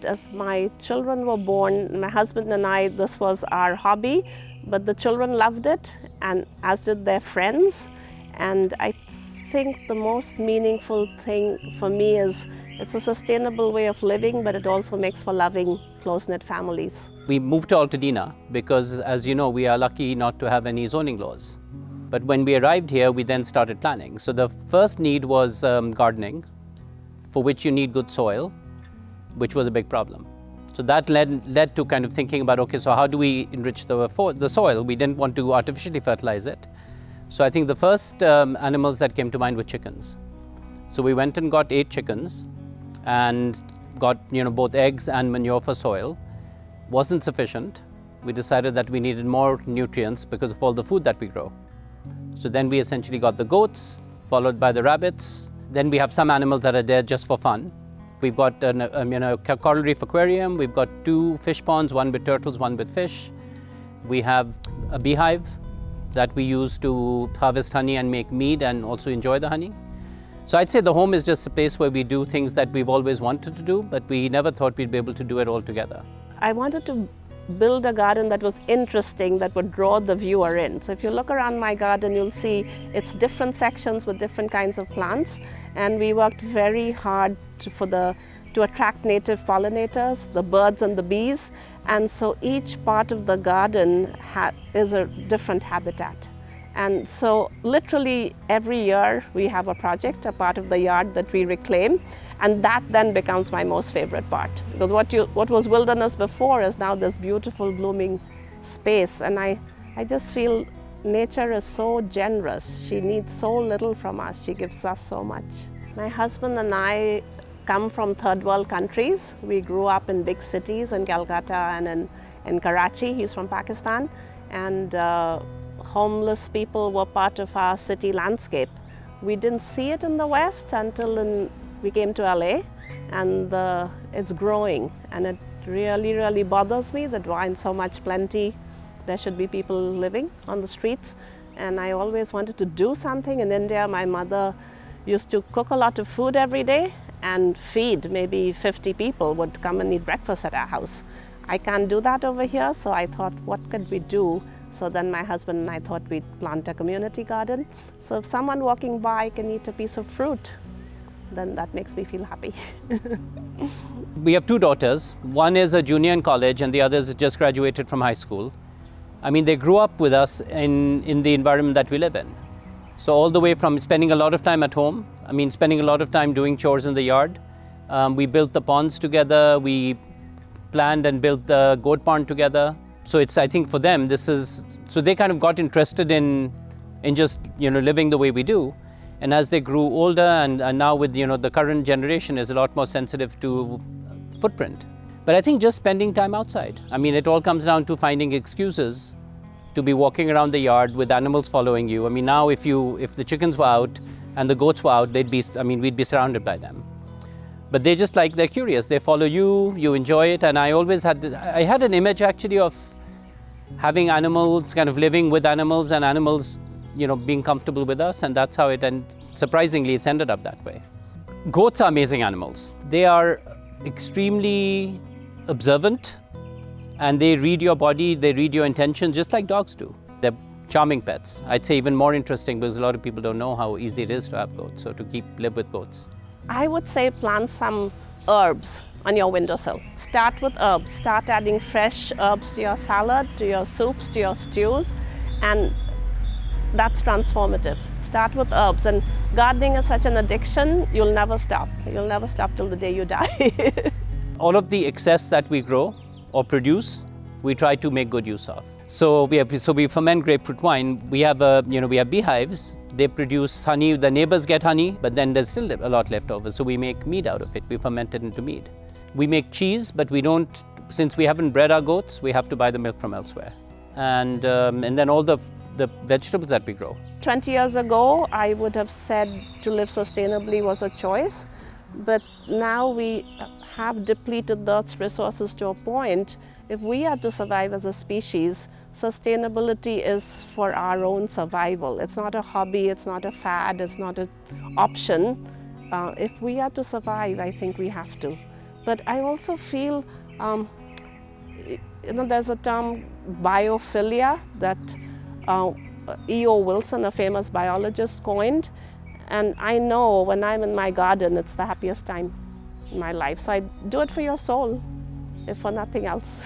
As my children were born, my husband and I, this was our hobby, but the children loved it, and as did their friends. And I think the most meaningful thing for me is it's a sustainable way of living, but it also makes for loving, close-knit families. We moved to Pasadena because, as you know, we are lucky not to have any zoning laws. But when we arrived here, we then started planning. So the first need was gardening, for which you need good soil, which was a big problem. So that led to kind of thinking about, okay, so how do we enrich the soil? We didn't want to artificially fertilize it. So I think the first animals that came to mind were chickens. So we went and got 8 chickens and got both eggs and manure for soil. Wasn't sufficient. We decided that we needed more nutrients because of all the food that we grow. So then we essentially got the goats, followed by the rabbits. Then we have some animals that are there just for fun. We've got a coral reef aquarium. We've got 2 fish ponds, one with turtles, one with fish. We have a beehive that we use to harvest honey and make mead and also enjoy the honey. So I'd say the home is just a place where we do things that we've always wanted to do, but we never thought we'd be able to do it all together. I wanted to build a garden that was interesting, that would draw the viewer in. So if you look around my garden, you'll see it's different sections with different kinds of plants. And we worked very hard to attract native pollinators, the birds and the bees. And so each part of the garden is a different habitat. And so literally every year we have a project, a part of the yard that we reclaim. And that then becomes my most favorite part. Because what was wilderness before is now this beautiful blooming space. And I just feel nature is so generous. She needs so little from us. She gives us so much. My husband and I come from third world countries. We grew up in big cities in Calcutta and in Karachi. He's from Pakistan. And homeless people were part of our city landscape. We didn't see it in the West until we came to LA, and it's growing. And it really, really bothers me that why in so much plenty there should be people living on the streets. And I always wanted to do something. In India, my mother used to cook a lot of food every day and feed maybe 50 people would come and eat breakfast at our house. I can't do that over here, so I thought, what could we do? So then my husband and I thought we'd plant a community garden. So if someone walking by can eat a piece of fruit, then that makes me feel happy. We have 2 daughters. One is a junior in college and the other is just graduated from high school. I mean, they grew up with us in the environment that we live in. So all the way from spending a lot of time at home, spending a lot of time doing chores in the yard. We built the ponds together. We planned and built the goat barn together. So I think for them, so they kind of got interested in just, living the way we do. And as they grew older and now with, the current generation is a lot more sensitive to footprint. But I think just spending time outside. It all comes down to finding excuses to be walking around the yard with animals following you. Now if the chickens were out and the goats were out, we'd be surrounded by them. But they're curious. They follow you, you enjoy it. And I always had an image actually of having animals, kind of living with animals and animals, being comfortable with us. And that's how surprisingly, it's ended up that way. Goats are amazing animals. They are extremely observant and they read your body, they read your intentions just like dogs do. They're charming pets. I'd say even more interesting because a lot of people don't know how easy it is to have goats, so to live with goats. I would say plant some herbs on your windowsill. Start with herbs. Start adding fresh herbs to your salad, to your soups, to your stews, and that's transformative. Start with herbs. And gardening is such an addiction, you'll never stop. You'll never stop till the day you die. All of the excess that we grow or produce, we try to make good use of. So we ferment grapefruit wine. We have beehives. They produce honey. The neighbors get honey, but then there's still a lot left over. So we make mead out of it. We ferment it into mead. We make cheese, but we don't. Since we haven't bred our goats, we have to buy the milk from elsewhere. And then all the vegetables that we grow. 20 years ago, I would have said to live sustainably was a choice, but now we have depleted the Earth's resources to a point. If we are to survive as a species, sustainability is for our own survival. It's not a hobby, it's not a fad, it's not an option. If we are to survive, I think we have to. But I also feel, there's a term biophilia that E.O. Wilson, a famous biologist, coined. And I know when I'm in my garden, it's the happiest time in my life. So I do it for your soul, if for nothing else.